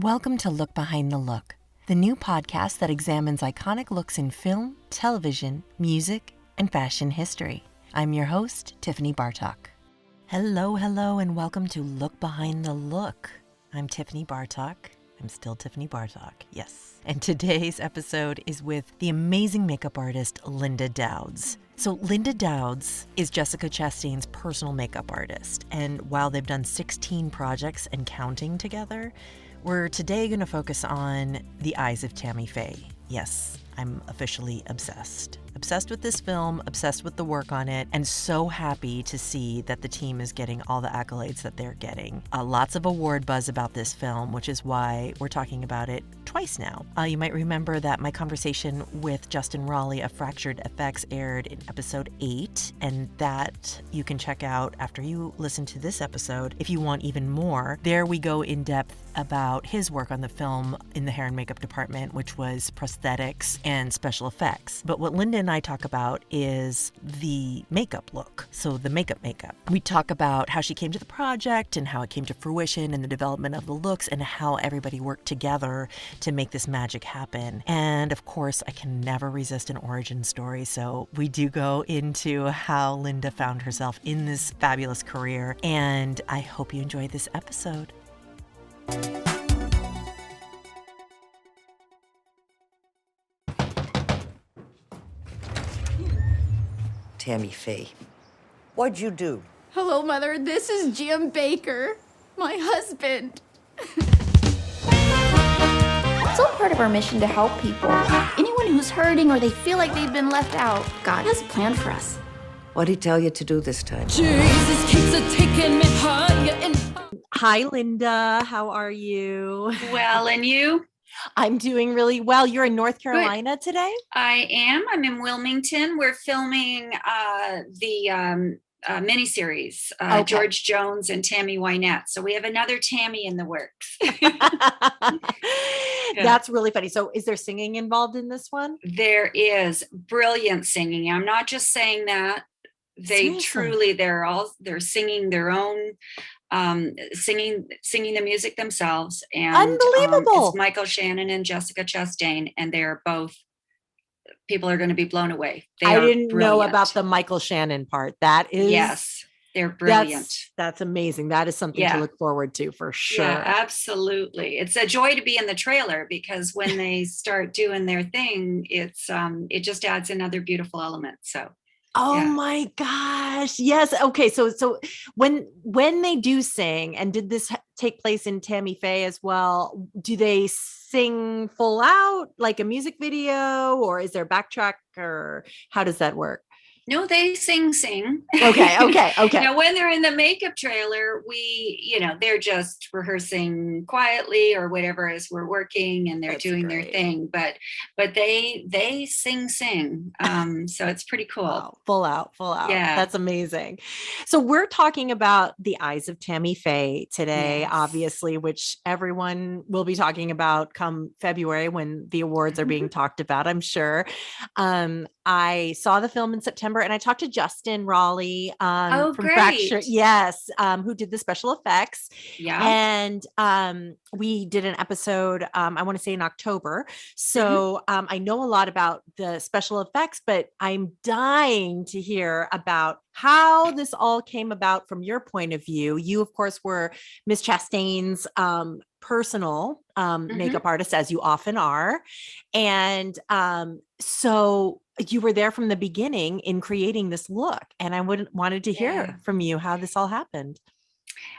Welcome to Look Behind the Look, the new podcast that examines iconic looks in film, television, music, and fashion history. I'm your host, Tiffany Bartok. Hello, and welcome to Look Behind the Look. I'm Tiffany Bartok. I'm still Tiffany Bartok, yes. And today's episode is with the amazing makeup artist, Linda Dowds. So Linda Dowds is Jessica Chastain's personal makeup artist. And while they've done 16 projects and counting together, we're today going to focus on The Eyes of Tammy Faye. Yes, I'm officially obsessed. Obsessed with this film, obsessed with the work on it, and so happy to see that the team is getting all the accolades that they're getting. Lots of award buzz about this film, which is why we're talking about it twice now. You might remember that my conversation with Justin Raleigh of Fractured Effects aired in episode 8, and that you can check out after you listen to this episode if you want even more. There we go in depth about his work on the film in the hair and makeup department, which was prosthetics and special effects. But what Linda and I talk about is the makeup look. So the makeup. We talk about how she came to the project and how it came to fruition and the development of the looks and how everybody worked together to make this magic happen. And of course, I can never resist an origin story. So we do go into how Linda found herself in this fabulous career. And I hope you enjoy this episode. Tammy Faye, what'd you do? Hello, Mother. This is Jim Baker, my husband. It's all part of our mission to help people. Anyone who's hurting or they feel like they've been left out, God has a plan for us. What'd he tell you to do this time? Jesus keeps taking me higher and higher. Hi, Linda. How are you? Well, and you? I'm doing really well. You're in North Carolina today? I am. I'm in Wilmington. We're filming the miniseries, Okay. George Jones and Tammy Wynette. So we have another Tammy in the works. That's really funny. So is there singing involved in this one? There is brilliant singing. I'm not just saying that. They truly, they're singing their own, singing the music themselves. And Unbelievable. It's Michael Shannon and Jessica Chastain, and they're both, people are going to be blown away. I didn't know about the Michael Shannon part. That is, yes, they're brilliant. That's amazing. That is something to look forward to for sure. Yeah, absolutely. It's a joy to be in the trailer because when they start doing their thing, it's it just adds another beautiful element. So. Oh my gosh. Yes. Okay. So when they do sing, and did this take place in Tammy Faye as well? Do they sing full out like a music video, or is there backtrack, or how does that work? No, they sing. Okay. Now, when they're in the makeup trailer, they're just rehearsing quietly or whatever as we're working, and they're doing their thing. But they sing. So it's pretty cool. Wow. Full out. Yeah, that's amazing. So we're talking about The Eyes of Tammy Faye today, yes. Obviously, which everyone will be talking about come February when the awards are being talked about, I'm sure. I saw the film in September, and I talked to Justin Raleigh from great. Fracture, who did the special effects. Yeah. And we did an episode, I want to say in October. So I know a lot about the special effects, but I'm dying to hear about how this all came about from your point of view. You, of course, were Miss Chastain's personal makeup artist, as you often are. And so you were there from the beginning in creating this look. And I wanted to hear from you how this all happened.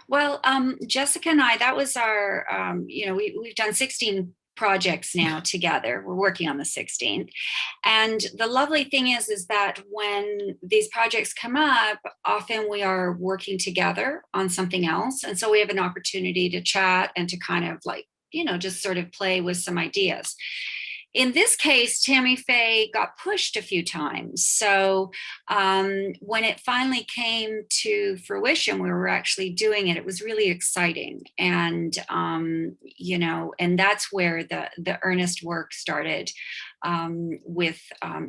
Well, Jessica and I, that was our, we've done 16 projects now together. We're working on the 16th. And the lovely thing is that when these projects come up, often we are working together on something else. And so we have an opportunity to chat and to kind of just sort of play with some ideas. In this case, Tammy Faye got pushed a few times. So when it finally came to fruition, we were actually doing it. It was really exciting. And, and that's where the earnest work started with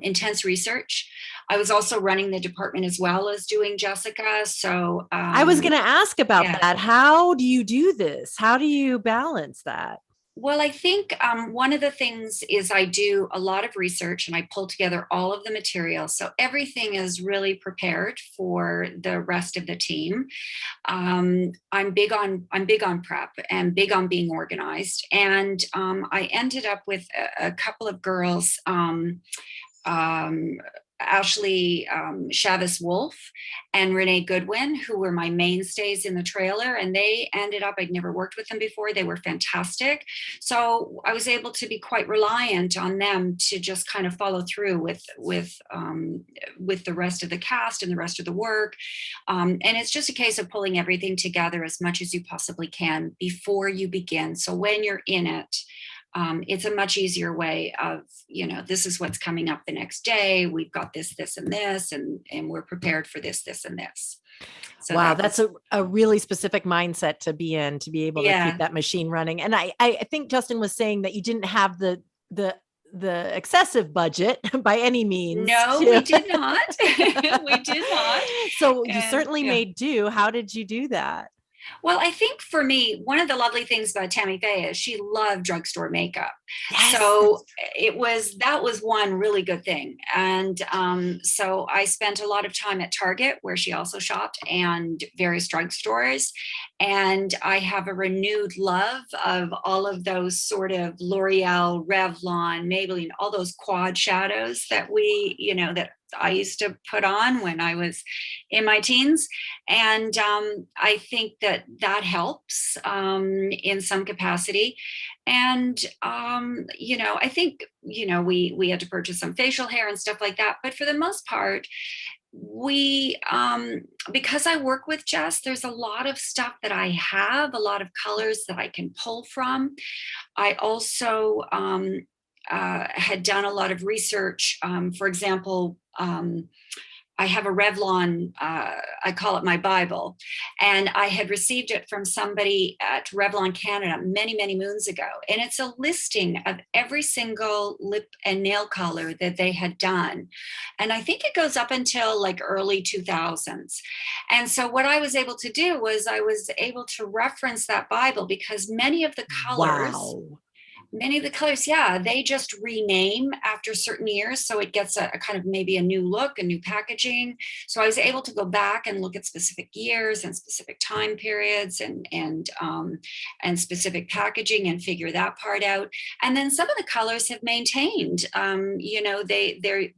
intense research. I was also running the department as well as doing Jessica. So I was going to ask about that. How do you do this? How do you balance that? Well, I think one of the things is I do a lot of research and I pull together all of the material. So everything is really prepared for the rest of the team. I'm big on prep and big on being organized. And I ended up with a couple of girls. Um, Ashley Chavez Wolf and Renee Goodwin, who were my mainstays in the trailer, and they ended up, I'd never worked with them before. They were fantastic. So I was able to be quite reliant on them to just kind of follow through with the rest of the cast and the rest of the work. And it's just a case of pulling everything together as much as you possibly can before you begin. So when you're in it, it's a much easier way of, this is what's coming up the next day. We've got this, and this, and we're prepared for this, and this. So wow, that's a really specific mindset to be in, to be able to keep that machine running. And I think Justin was saying that you didn't have the excessive budget by any means. No, we did not. We did not. So you certainly made do. How did you do that? Well, I think for me, one of the lovely things about Tammy Faye is she loved drugstore makeup. Yes. So that was one really good thing. And so I spent a lot of time at Target, where she also shopped, and various drugstores. And I have a renewed love of all of those sort of L'Oreal, Revlon, Maybelline, all those quad shadows that that I used to put on when I was in my teens. And I think that helps in some capacity. And, I think, we had to purchase some facial hair and stuff like that. But for the most part, we because I work with Jess, there's a lot of stuff that I have, a lot of colors that I can pull from. I also had done a lot of research. For example, I have a Revlon, I call it my Bible, and I had received it from somebody at Revlon Canada many, many moons ago. And it's a listing of every single lip and nail color that they had done. And I think it goes up until like early 2000s. And so what I was able to do was I was able to reference that Bible, because many of the colors, they just rename after certain years. So it gets a kind of maybe a new look, a new packaging. So I was able to go back and look at specific years and specific time periods and specific packaging and figure that part out. And then some of the colors have maintained,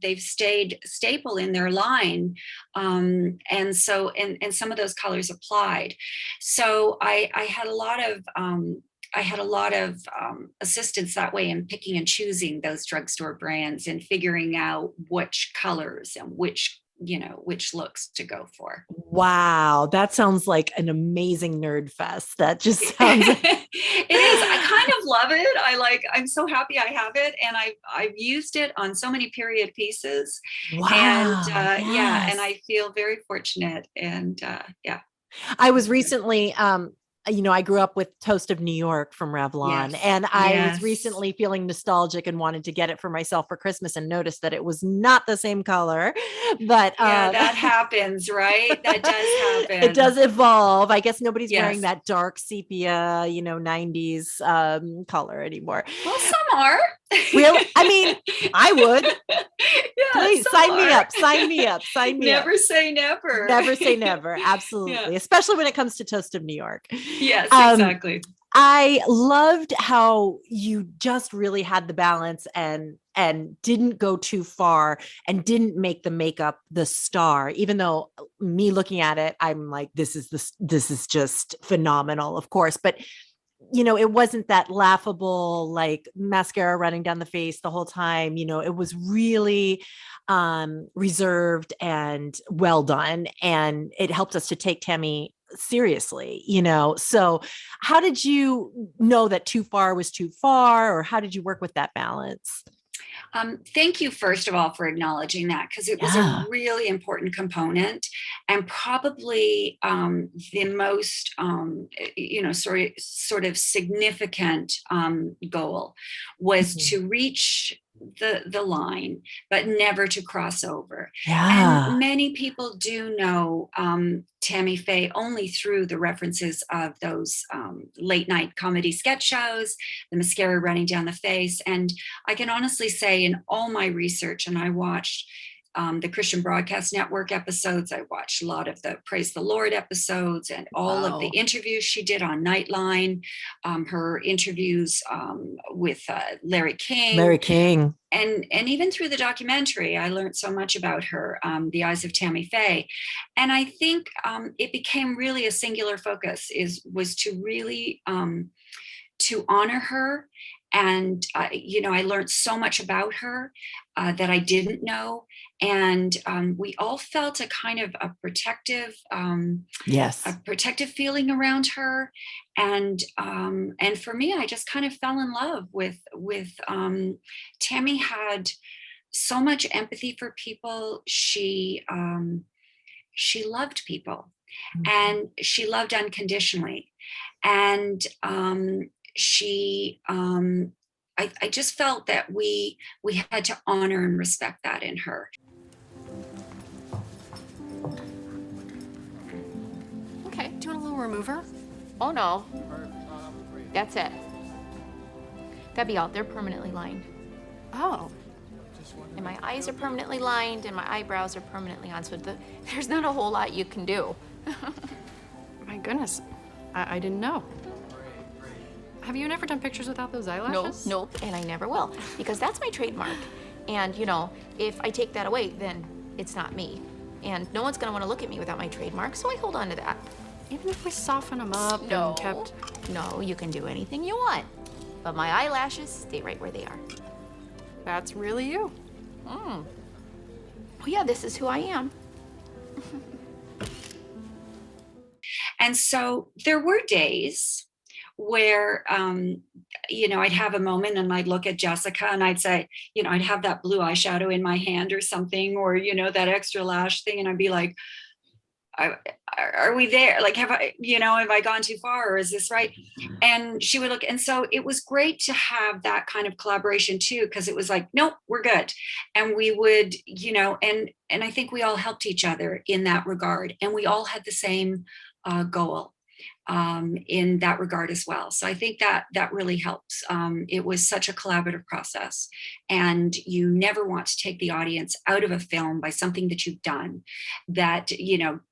they've stayed staple in their line. And some of those colors applied. So I had a lot of assistance that way in picking and choosing those drugstore brands and figuring out which colors and which looks to go for. Wow. That sounds like an amazing nerd fest. That just sounds It is. I kind of love it. I'm so happy I have it. And I've used it on so many period pieces. Wow. And yes. and I feel very fortunate. And I was recently, I grew up with Toast of New York from Revlon, and I was recently feeling nostalgic and wanted to get it for myself for Christmas, and noticed that it was not the same color. But that happens, right? That does happen. It does evolve. I guess nobody's wearing that dark sepia, 90s color anymore. Well, some are. Really? I mean, I would. Please sign me up. Sign me up. Sign me up. Never say never. Never say never. Absolutely. Especially when it comes to Toast of New York. Yes, exactly. I loved how you just really had the balance and didn't go too far and didn't make the makeup the star, even though me looking at it, I'm like, this is just phenomenal, of course. But it wasn't that laughable, like mascara running down the face the whole time. It was really reserved and well done. And it helped us to take Tammy seriously, So how did you know that too far was too far, or how did you work with that balance? Thank you, first of all, for acknowledging that, because it was a really important component, and probably the most, sort of significant goal was to reach the line, but never to cross over. Yeah. And many people do know Tammy Faye only through the references of those late night comedy sketch shows, the mascara running down the face. And I can honestly say in all my research, and I watched the Christian Broadcast Network episodes. I watched a lot of the Praise the Lord episodes and all of the interviews she did on Nightline, her interviews with Larry King. And even through the documentary, I learned so much about her, The Eyes of Tammy Faye. And I think it became really a singular focus was to really to honor her. And, I learned so much about her that I didn't know. And we all felt a kind of a protective feeling around her. And for me, I just kind of fell in love with Tammy. Had so much empathy for people. She loved people, and she loved unconditionally. And I just felt that we had to honor and respect that in her. Okay, do you want a little remover? Oh no. That's it. That'd be all. They're permanently lined. Oh. And my eyes are permanently lined and my eyebrows are permanently on, so there's not a whole lot you can do. My goodness, I didn't know. Have you never done pictures without those eyelashes? Nope, and I never will, because that's my trademark. And, if I take that away, then it's not me. And no one's gonna wanna look at me without my trademark, so I hold on to that. Even if we soften them up and kept... No, you can do anything you want. But my eyelashes stay right where they are. That's really you. Oh yeah, this is who I am. And so there were days where, I'd have a moment and I'd look at Jessica and I'd say, I'd have that blue eyeshadow in my hand or something, or, that extra lash thing. And I'd be like, are we there? Like, have I gone too far, or is this right? And she would look. And so it was great to have that kind of collaboration too, because it was like, nope, we're good. And we would, and I think we all helped each other in that regard. And we all had the same goal in that regard as well. So I think that really helps. It was such a collaborative process, and you never want to take the audience out of a film by something that you've done that,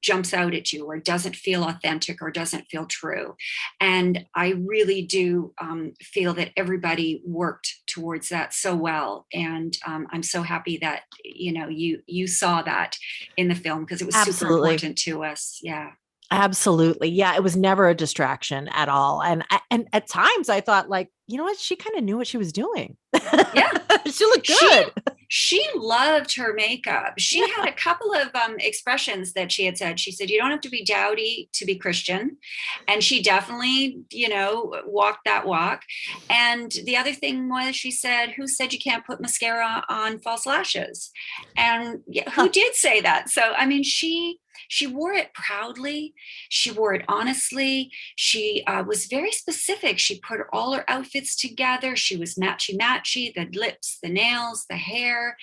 jumps out at you or doesn't feel authentic or doesn't feel true. And I really do feel that everybody worked towards that so well. And I'm so happy that, you saw that in the film, because it was super important to us. Yeah. Absolutely. Yeah. It was never a distraction at all. And at times I thought, like, you know what? She kind of knew what she was doing. Yeah. She looked good. She loved her makeup. She had a couple of expressions that she had said. She said, you don't have to be dowdy to be Christian. And she definitely, walked that walk. And the other thing was, she said, who said you can't put mascara on false lashes? And who did say that? So, I mean, she wore it proudly. She wore it honestly. She was very specific. She put all her outfits together. She was matchy, the lips, the nails, the hair.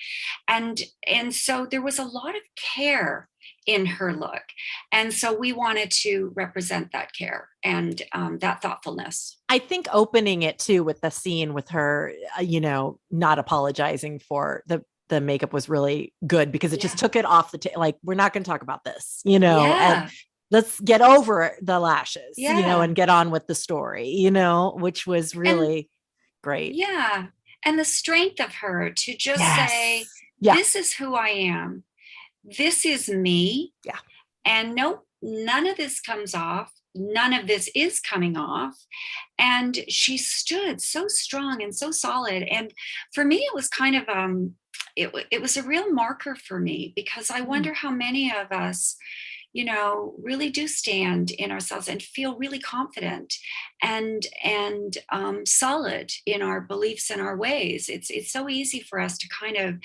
And so there was a lot of care in her look. And so we wanted to represent that care and that thoughtfulness. I think opening it too with the scene with her, not apologizing for the makeup was really good, because it just took it off the table. Like, we're not going to talk about this, and let's get over the lashes, and get on with the story, which was really great. Yeah. And the strength of her to just say, this is who I am. This is me. Yeah. And nope, none of this comes off. None of this is coming off. And she stood so strong and so solid. And for me, it was kind of, it was a real marker for me, because I wonder how many of us, really do stand in ourselves and feel really confident and solid in our beliefs and our ways. It's so easy for us to kind of,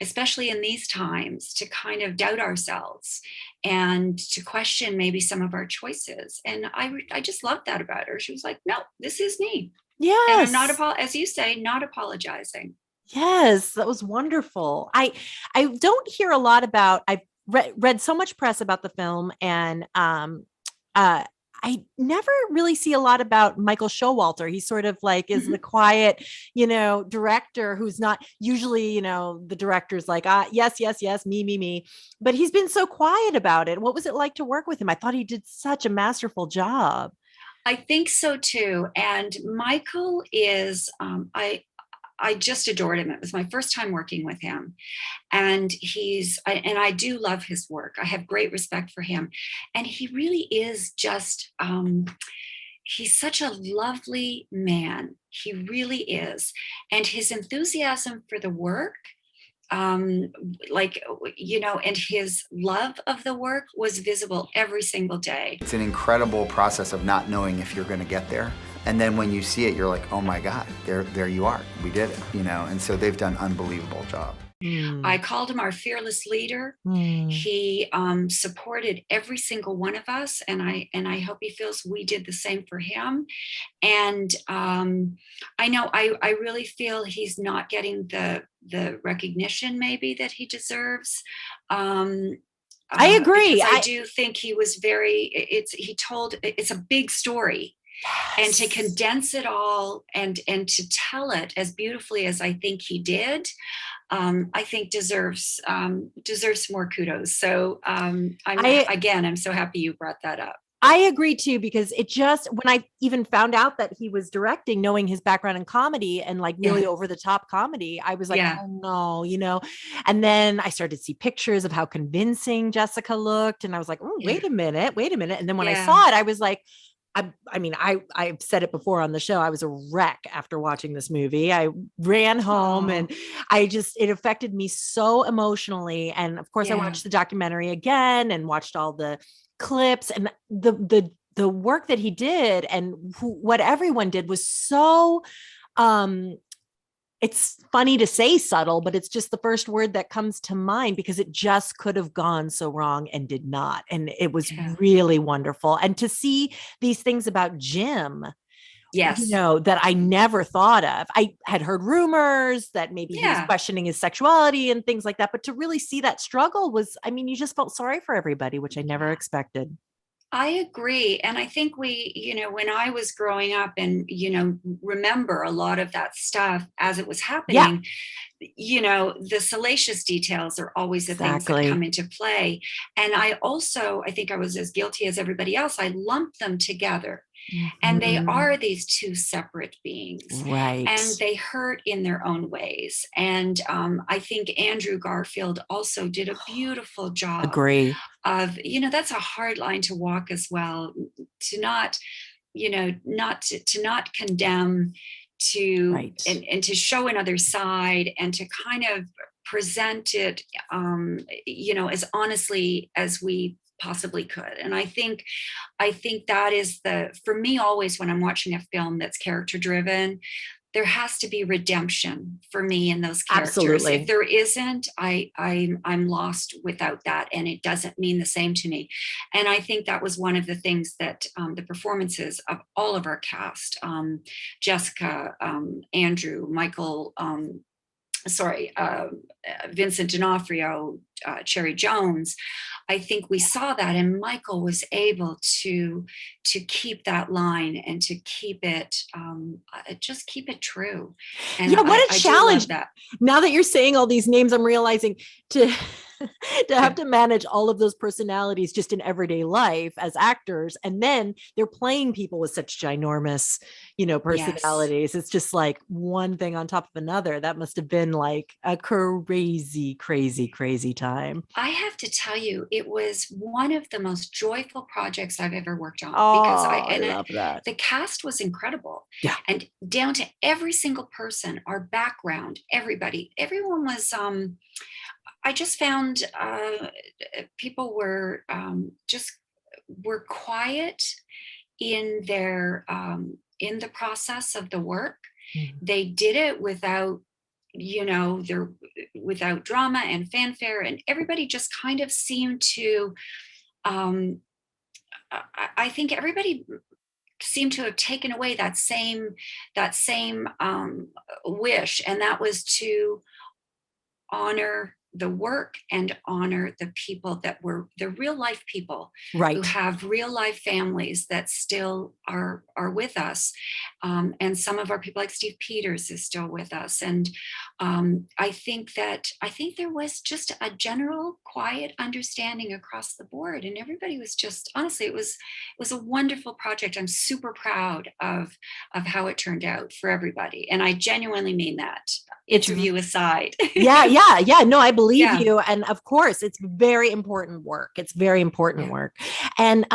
especially in these times, to kind of doubt ourselves and to question maybe some of our choices. And I just loved that about her. She was like, no, this is me. Yes. And I'm not, as you say, not apologizing. Yes, that was wonderful. I don't hear a lot about. I've read so much press about the film, and uh I never really see a lot about Michael Showalter. He sort of like is the Mhm. quiet, director who's not usually, the director's like, yes, yes, yes, me. But he's been so quiet about it. What was it like to work with him? I thought he did such a masterful job. I think so too. And Michael is, I just adored him. It was my first time working with him, and and I do love his work. I have great respect for him, and he really is just, he's such a lovely man. He really is, and his enthusiasm for the work, um like, and his love of the work was visible every single day. It's an incredible process of not knowing if you're going to get there. And then when you see it, you're like, oh my God, there you are. We did it, And so they've done an unbelievable job. I called him our fearless leader. He supported every single one of us, and I hope he feels we did the same for him. And I know I really feel he's not getting the recognition maybe that he deserves. I agree. Because I do think he was it's a big story. And to condense it all and to tell it as beautifully as I think he did, I think deserves more kudos. So I'm so happy you brought that up. I agree too, because it just, when I even found out that he was directing, knowing his background in comedy and like really over the top comedy, I was like, oh no, and then I started to see pictures of how convincing Jessica looked. And I was like, oh, wait a minute. And then when I saw it, I was like, I've said it before on the show. I was a wreck after watching this movie. I ran home and it affected me so emotionally. And of course I watched the documentary again and watched all the clips, and the work that he did and what everyone did was so, it's funny to say subtle, but it's just the first word that comes to mind, because it just could have gone so wrong and did not. And it was really wonderful. And to see these things about Jim, that I never thought of. I had heard rumors that maybe he was questioning his sexuality and things like that. But to really see that struggle was, you just felt sorry for everybody, which I never expected. I agree. And I think when I was growing up and, remember a lot of that stuff as it was happening, the salacious details are always the things that come into play. And I think I was as guilty as everybody else. I lumped them together. And they are these two separate beings, right? And they hurt in their own ways. And I think Andrew Garfield also did a beautiful job. Agree. Of, that's a hard line to walk as well. To not, to not condemn, and to show another side, and to kind of present it, as honestly as we possibly could. And I think that is for me, always when I'm watching a film that's character driven, there has to be redemption for me in those characters. Absolutely. If there isn't, I'm lost without that, and it doesn't mean the same to me. And I think that was one of the things that the performances of all of our cast, Jessica, Andrew, Michael, Vincent D'Onofrio, Cherry Jones, I think we saw that, and Michael was able to keep that line and to keep it, just keep it true. And what a challenge! Now that you're saying all these names, I'm realizing to have to manage all of those personalities just in everyday life as actors, and then they're playing people with such ginormous, personalities. It's just like one thing on top of another. That must have been like a crazy, crazy, crazy time. I have to tell you, it was one of the most joyful projects I've ever worked on, because I love that. The cast was incredible. Yeah. And down to every single person, our background, everyone was, I just found people were were quiet in their in the process of the work. They did it without without drama and fanfare, and everybody just kind of seemed to I think everybody seemed to have taken away that same wish, and that was to honor the work and honor the people that were the real life people who Right. have real life families that still are with us. And some of our people like Steve Peters is still with us. And I think there was just a general quiet understanding across the board, and everybody was just, honestly, it was a wonderful project. I'm super proud of how it turned out for everybody. And I genuinely mean that, interview aside. Yeah. No, I believe Yeah. you. And of course, it's very important work. It's very important work. And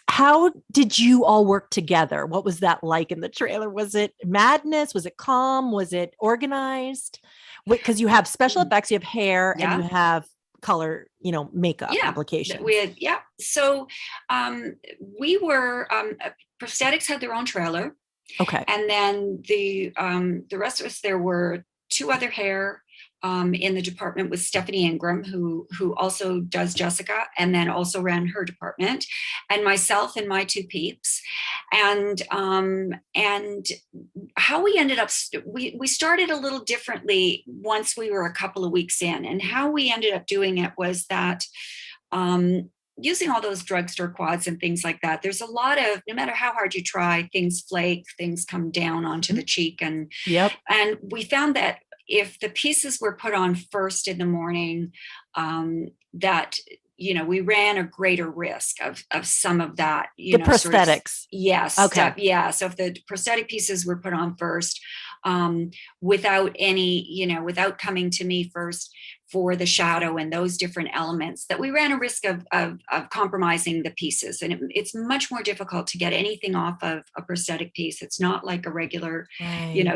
how did you all work together? What was that like in the trailer? Was it madness? Was it calm? Was it organized? Because you have special effects, you have hair, and you have color, makeup applications. We had, So we were, prosthetics had their own trailer. Okay. And then the rest of us, there were 2 other hair in the department with Stephanie Ingram, who also does Jessica, and then also ran her department, and myself and my 2 peeps. And how we ended up, we started a little differently once we were a couple of weeks in, and how we ended up doing it was that using all those drugstore quads and things like that, there's a lot of, no matter how hard you try, things flake, things come down onto the cheek. And we found that if the pieces were put on first in the morning, that, we ran a greater risk of some of that, the prosthetics. Yes. Okay. So if the prosthetic pieces were put on first, without any, without coming to me first for the shadow and those different elements, that we ran a risk of compromising the pieces. And it's much more difficult to get anything off of a prosthetic piece. It's not like a regular,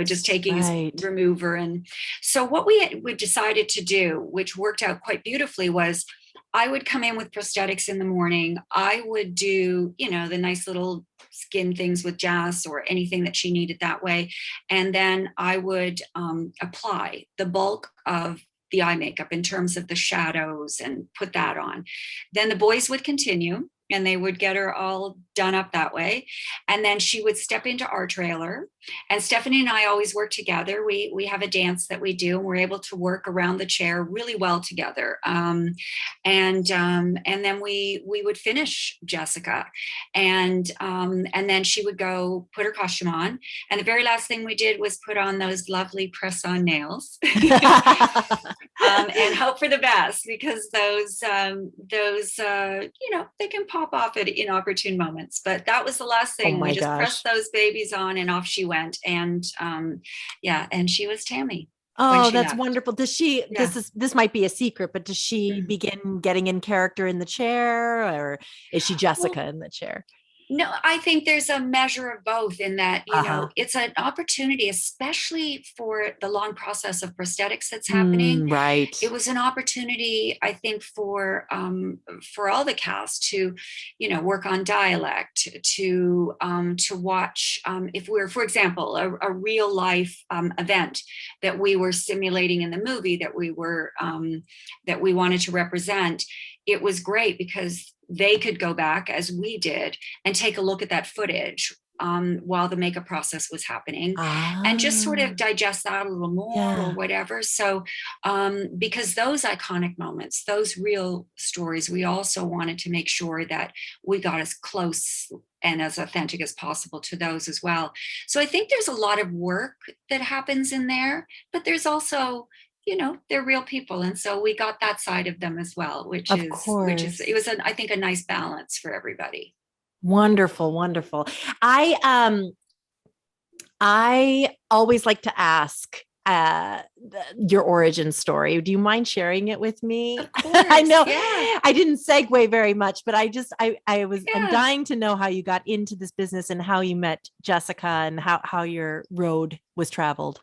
just taking a remover. And so what we decided to do, which worked out quite beautifully, was I would come in with prosthetics in the morning. I would do, the nice little skin things with Jess or anything that she needed that way. And then I would apply the bulk of the eye makeup in terms of the shadows and put that on. Then the boys would continue, and they would get her all done up that way. And then she would step into our trailer, and Stephanie and I always work together. We have a dance that we do, and we're able to work around the chair really well together. And then we would finish Jessica, and then she would go put her costume on. And the very last thing we did was put on those lovely press-on nails. And hope for the best, because those they can pop off at inopportune moments. But that was the last thing. We just pressed those babies on, and off she went. And and she was Tammy. Oh, that's wonderful. Does she? This might be a secret, but does she begin getting in character in the chair, or is she Jessica in the chair? No, I think there's a measure of both, in that, it's an opportunity, especially for the long process of prosthetics that's happening. Right. It was an opportunity, I think, for all the cast to, work on dialect, to watch, if we're, for example, a real life event that we were simulating in the movie that we wanted to represent. It was great because they could go back, as we did, and take a look at that footage while the makeup process was happening, and just sort of digest that a little more or whatever. So because those iconic moments, those real stories, we also wanted to make sure that we got as close and as authentic as possible to those as well. So I think there's a lot of work that happens in there, but there's also, they're real people. And so we got that side of them as well, which is, it was, I think, a nice balance for everybody. Wonderful. Wonderful. I always like to ask your origin story. Do you mind sharing it with me? Of course, I know I didn't segue very much, but I'm dying to know how you got into this business and how you met Jessica and how your road was traveled.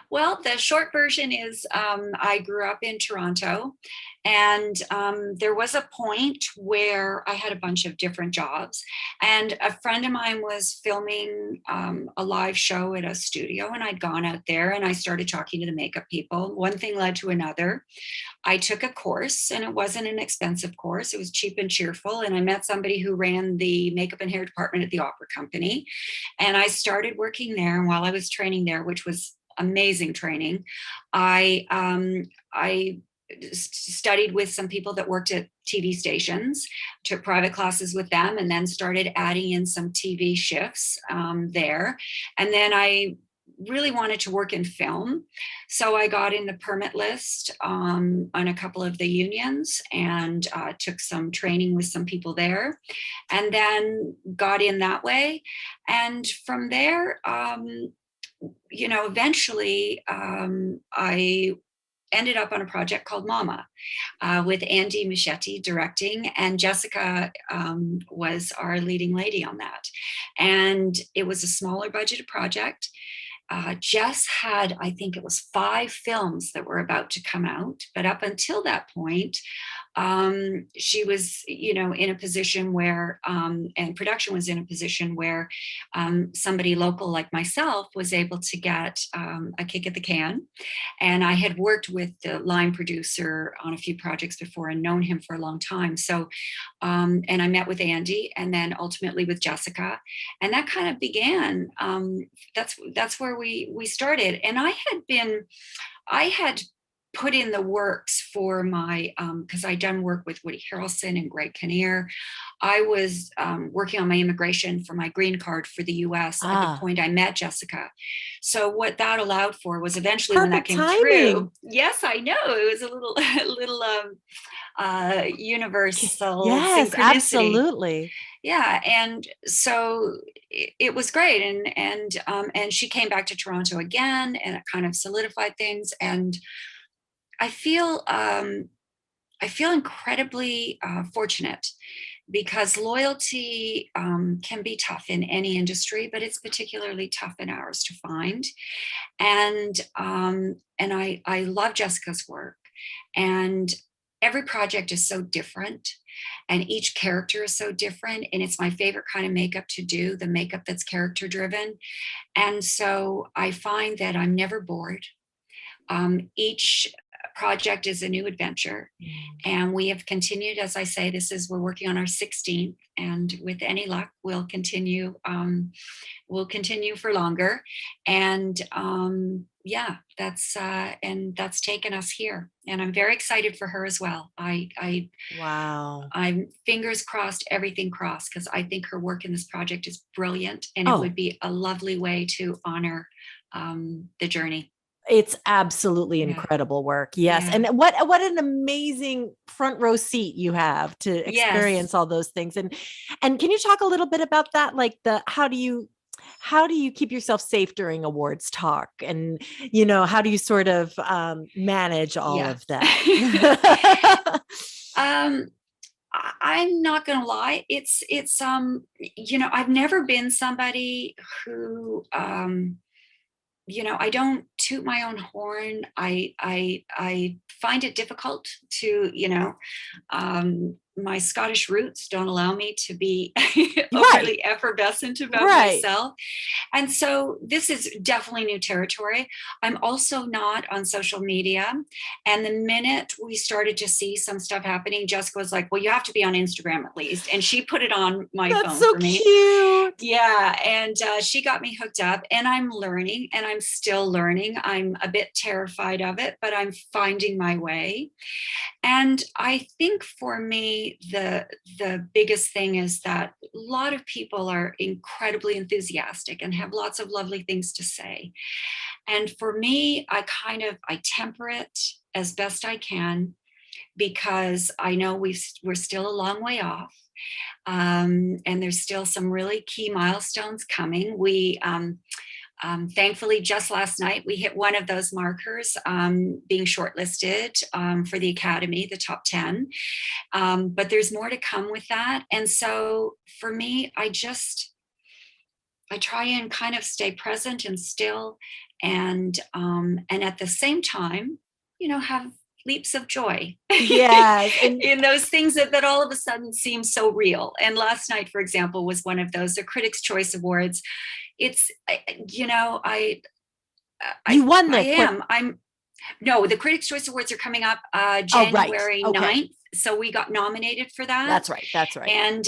Well, the short version is I grew up in Toronto, and there was a point where I had a bunch of different jobs. And a friend of mine was filming a live show at a studio, and I'd gone out there and I started talking to the makeup people. One thing led to another. I took a course, and it wasn't an expensive course. It was cheap and cheerful. And I met somebody who ran the makeup and hair department at the opera company. And I started working there. And while I was training there, which was amazing training, I studied with some people that worked at TV stations, took private classes with them, and then started adding in some TV shifts there. And then I really wanted to work in film. So I got in the permit list on a couple of the unions, and took some training with some people there, and then got in that way. And from there, eventually I ended up on a project called Mama with Andy Michetti directing, and Jessica was our leading lady on that. And it was a smaller budgeted project. Jess had, I think it was 5 films that were about to come out. But up until that point, she was, in a position where, and production was in a position where somebody local like myself was able to get a kick at the can. And I had worked with the line producer on a few projects before and known him for a long time. So, and I met with Andy, and then ultimately with Jessica. And that kind of began, that's where we started. And I had put in the works for my, because I'd done work with Woody Harrelson and Greg Kinnear. I was working on my immigration for my green card for the US at the point I met Jessica. So what that allowed for was eventually when that came through. Yes, I know. It was a little universal Yes, synchronicity. absolutely. Yeah, and so it was great, and she came back to Toronto again, and it kind of solidified things. And I feel incredibly fortunate, because loyalty can be tough in any industry, but it's particularly tough in ours to find. And I love Jessica's work, and every project is so different, and each character is so different. And it's my favorite kind of makeup to do, the makeup that's character driven. And so I find that I'm never bored. Each project is a new adventure, and we have continued. As I say, we're working on our 16th, and with any luck we'll continue for longer. And that's taken us here, and I'm very excited for her as well. Wow. I'm fingers crossed, everything crossed, because I think her work in this project is brilliant, and it would be a lovely way to honor the journey. It's absolutely incredible work. Yes. Yeah. And what an amazing front row seat you have to experience all those things. And can you talk a little bit about that? Like how do you keep yourself safe during awards talk? And, how do you sort of manage all of that? I'm not going to lie. It's I've never been somebody who, I don't toot my own horn. I find it difficult to, my Scottish roots don't allow me to be overly effervescent about myself. And so this is definitely new territory. I'm also not on social media. And the minute we started to see some stuff happening, Jessica was like, well, you have to be on Instagram at least. And she put it on my phone for me. That's so cute. Yeah. And she got me hooked up, and I'm learning, and I'm still learning. I'm a bit terrified of it, but I'm finding my way. And I think for me, the biggest thing is that a lot of people are incredibly enthusiastic and have lots of lovely things to say. And for me, I temper it as best I can, because I know we're still a long way off. And there's still some really key milestones coming. Thankfully, just last night, we hit one of those markers, being shortlisted for the Academy, the top 10. But there's more to come with that. And so for me, I try and kind of stay present and still, and at the same time, have leaps of joy. Yes. And in those things that all of a sudden seem so real. And last night, for example, was one of those, the Critics' Choice Awards. It's, you won this. No, the Critics' Choice Awards are coming up January 9th. So we got nominated for that. That's right. And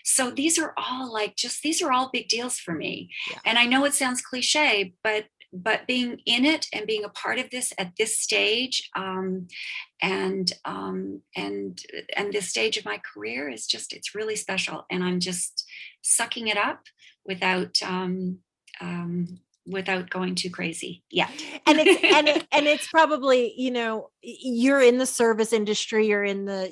so these are all these are all big deals for me. Yeah. And I know it sounds cliche, but being in it and being a part of this at this stage, and this stage of my career is it's really special. And I'm just sucking it up without going too crazy. Yeah. And it's probably, you're in the service industry, you're in the,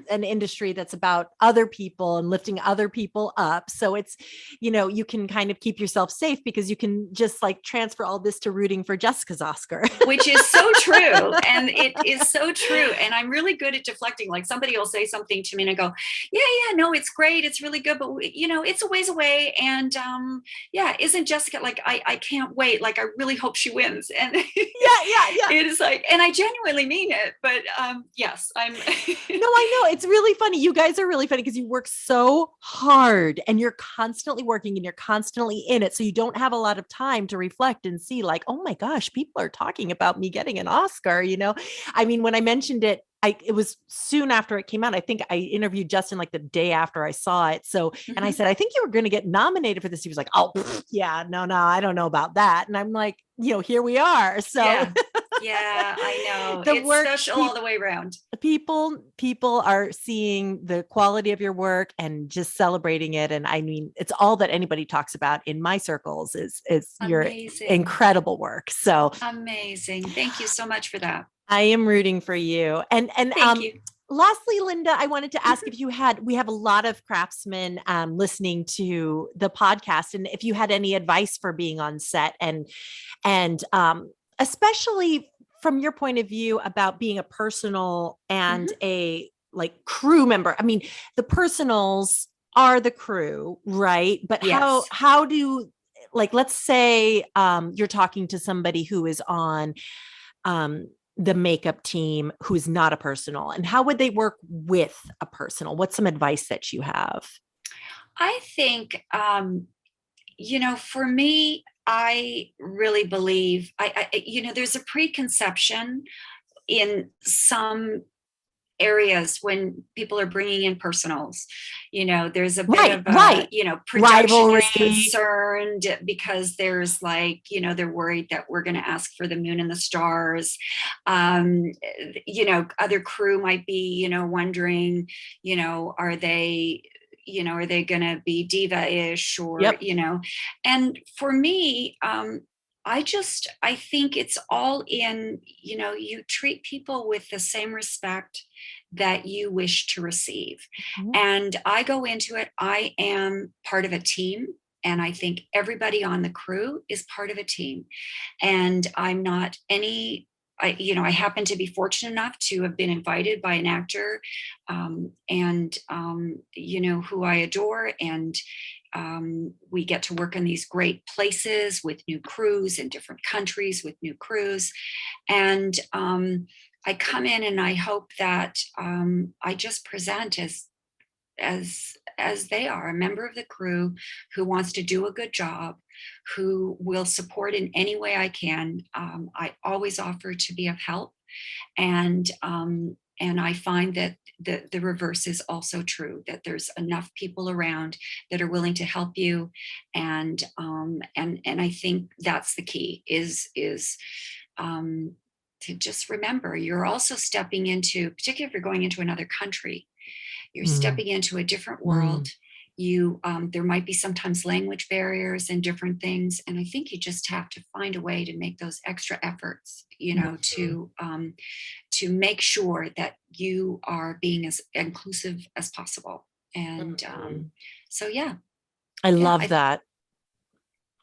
an industry that's about other people and lifting other people up. So it's, you can kind of keep yourself safe because you can just transfer all this to rooting for Jessica's Oscar. Which is so true. And it is so true. And I'm really good at deflecting. Like somebody will say something to me and I go, yeah, no, it's great. It's really good. But it's a ways away. And isn't Jessica I can't wait. I really hope she wins. And yeah. It is and I genuinely mean it, but yes, I'm. No, I know. It's really funny. You guys are really funny because you work so hard and you're constantly working and you're constantly in it. So you don't have a lot of time to reflect and see oh my gosh, people are talking about me getting an Oscar, I mean, when I mentioned it, it was soon after it came out. I think I interviewed Justin the day after I saw it. So, and I said, I think you were going to get nominated for this. He was like, oh yeah, no, I don't know about that. And I'm like, here we are. So yeah, I know. The it's work, special all the way around. People are seeing the quality of your work and just celebrating it. And I mean, it's all that anybody talks about in my circles is your incredible work. So amazing. Thank you so much for that. I am rooting for you. And thank you. Lastly, Linda, I wanted to ask if we have a lot of craftsmen listening to the podcast, and if you had any advice for being on set and especially from your point of view about being a personal and a crew member. I mean, the personals are the crew, right? But yes. how do let's say you're talking to somebody who is on the makeup team who's not a personal, and how would they work with a personal? What's some advice that you have? I think, for me, I really believe there's a preconception in some areas when people are bringing in personals, there's a bit of production rivalry is concerned because there's they're worried that we're going to ask for the moon and the stars. Other crew might be, wondering, are they going to be diva-ish or, and for me, I think it's all in, you treat people with the same respect that you wish to receive. And I go into it, I am part of a team. And I think everybody on the crew is part of a team. And I'm not I happen to be fortunate enough to have been invited by an actor, who I adore. And we get to work in these great places with new crews in different countries with new crews. And I come in and I hope that I just present as they are, a member of the crew who wants to do a good job, who will support in any way I can. I always offer to be of help. And I find that the reverse is also true, that there's enough people around that are willing to help you. And I think that's the key is to just remember, you're also stepping into, particularly if you're going into another country, you're stepping into a different world. There might be sometimes language barriers and different things. And I think you just have to find a way to make those extra efforts, to make sure that you are being as inclusive as possible. And so, yeah. I love that.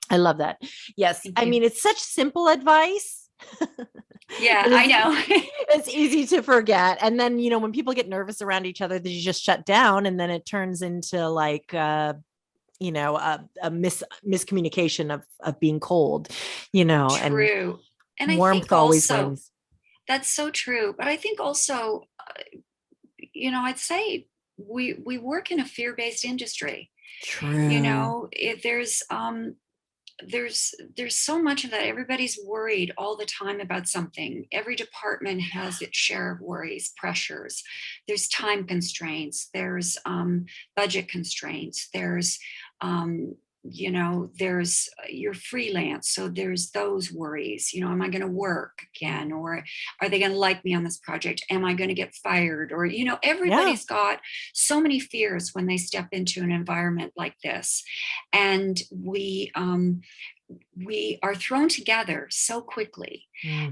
I love that. Yes. I mean, it's such simple advice. Yeah, I know. It's easy to forget. And then, when people get nervous around each other, they just shut down, and then it turns into miscommunication of being cold, True. And I warmth think always also wins. that's so true. But I think also, I'd say we work in a fear-based industry. True. There's so much of that. Everybody's worried all the time about something. Every department has its share of worries, pressures. There's time constraints, there's budget constraints, there's you're freelance, so there's those worries. Am I going to work again, or are they going to like me on this project? Am I going to get fired? Or everybody's got so many fears when they step into an environment like this, and we are thrown together so quickly.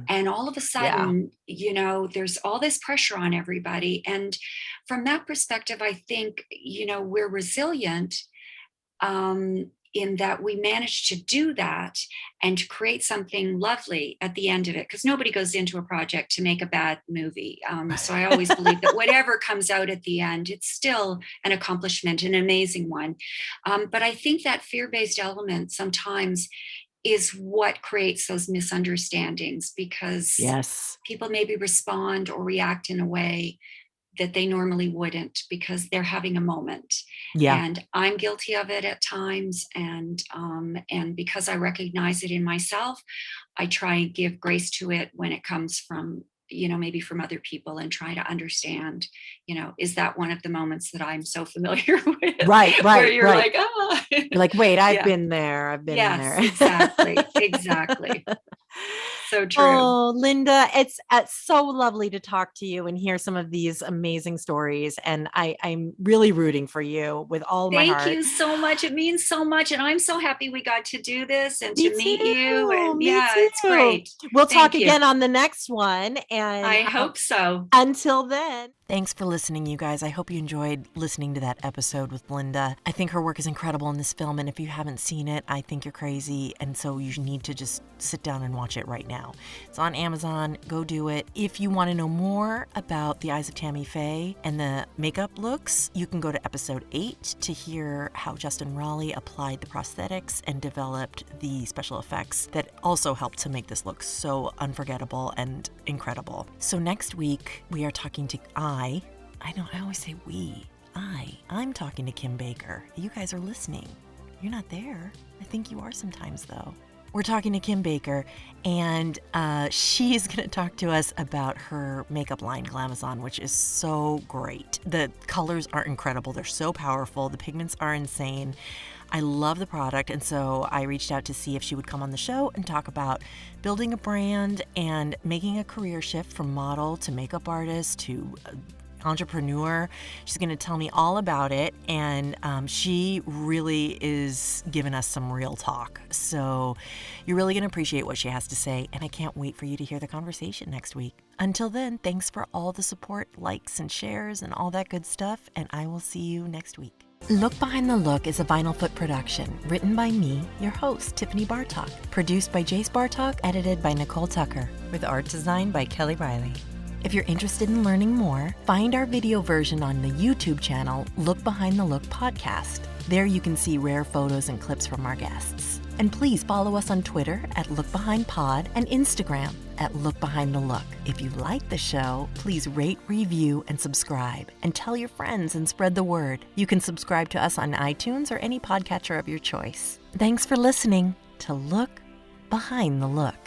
And all of a sudden, there's all this pressure on everybody. And from that perspective, I think, we're resilient in that we managed to do that and to create something lovely at the end of it, because nobody goes into a project to make a bad movie. So I always believe that whatever comes out at the end, it's still an accomplishment, an amazing one. But I think that fear-based element sometimes is what creates those misunderstandings, because people maybe respond or react in a way that they normally wouldn't, because they're having a moment. And I'm guilty of it at times. And because I recognize it in myself, I try and give grace to it when it comes from, maybe from other people, and try to understand, is that one of the moments that I'm so familiar with? Right. Where you're like, you're like, wait, I've been there. I've been there. Exactly. So true. Oh, Linda, it's so lovely to talk to you and hear some of these amazing stories. And I'm really rooting for you with all my heart. Thank you so much. It means so much. And I'm so happy we got to do this and Me to meet too. you. And Me it's too. great. We'll Thank talk you. again on the next one. And I hope so. Until then. Thanks for listening, you guys. I hope you enjoyed listening to that episode with Linda. I think her work is incredible in this film, and if you haven't seen it, I think you're crazy, and so you need to just sit down and watch it right now. It's on Amazon. Go do it. If you want to know more about the Eyes of Tammy Faye and the makeup looks, you can go to episode 8 to hear how Justin Raleigh applied the prosthetics and developed the special effects that also helped to make this look so unforgettable and incredible. So next week, we are talking to I always say we. I'm talking to Kim Baker. You guys are listening. You're not there. I think you are sometimes, though. We're talking to Kim Baker, and she's going to talk to us about her makeup line, Glamazon, which is so great. The colors are incredible. They're so powerful. The pigments are insane. I love the product, and so I reached out to see if she would come on the show and talk about building a brand and making a career shift from model to makeup artist to entrepreneur. She's going to tell me all about it, and she really is giving us some real talk. So you're really going to appreciate what she has to say, and I can't wait for you to hear the conversation next week. Until then, thanks for all the support, likes and shares, and all that good stuff, and I will see you next week. Look Behind the Look is a Vinyl Foot production, written by me, your host, Tiffany Bartok, produced by Jace Bartok, edited by Nicole Tucker, with art design by Kelly Riley. If you're interested in learning more, find our video version on the YouTube channel Look Behind the Look podcast. There you can see rare photos and clips from our guests. And please follow us on Twitter at LookBehindPod and Instagram at LookBehindTheLook. If you like the show, please rate, review, and subscribe. And tell your friends and spread the word. You can subscribe to us on iTunes or any podcatcher of your choice. Thanks for listening to Look Behind the Look.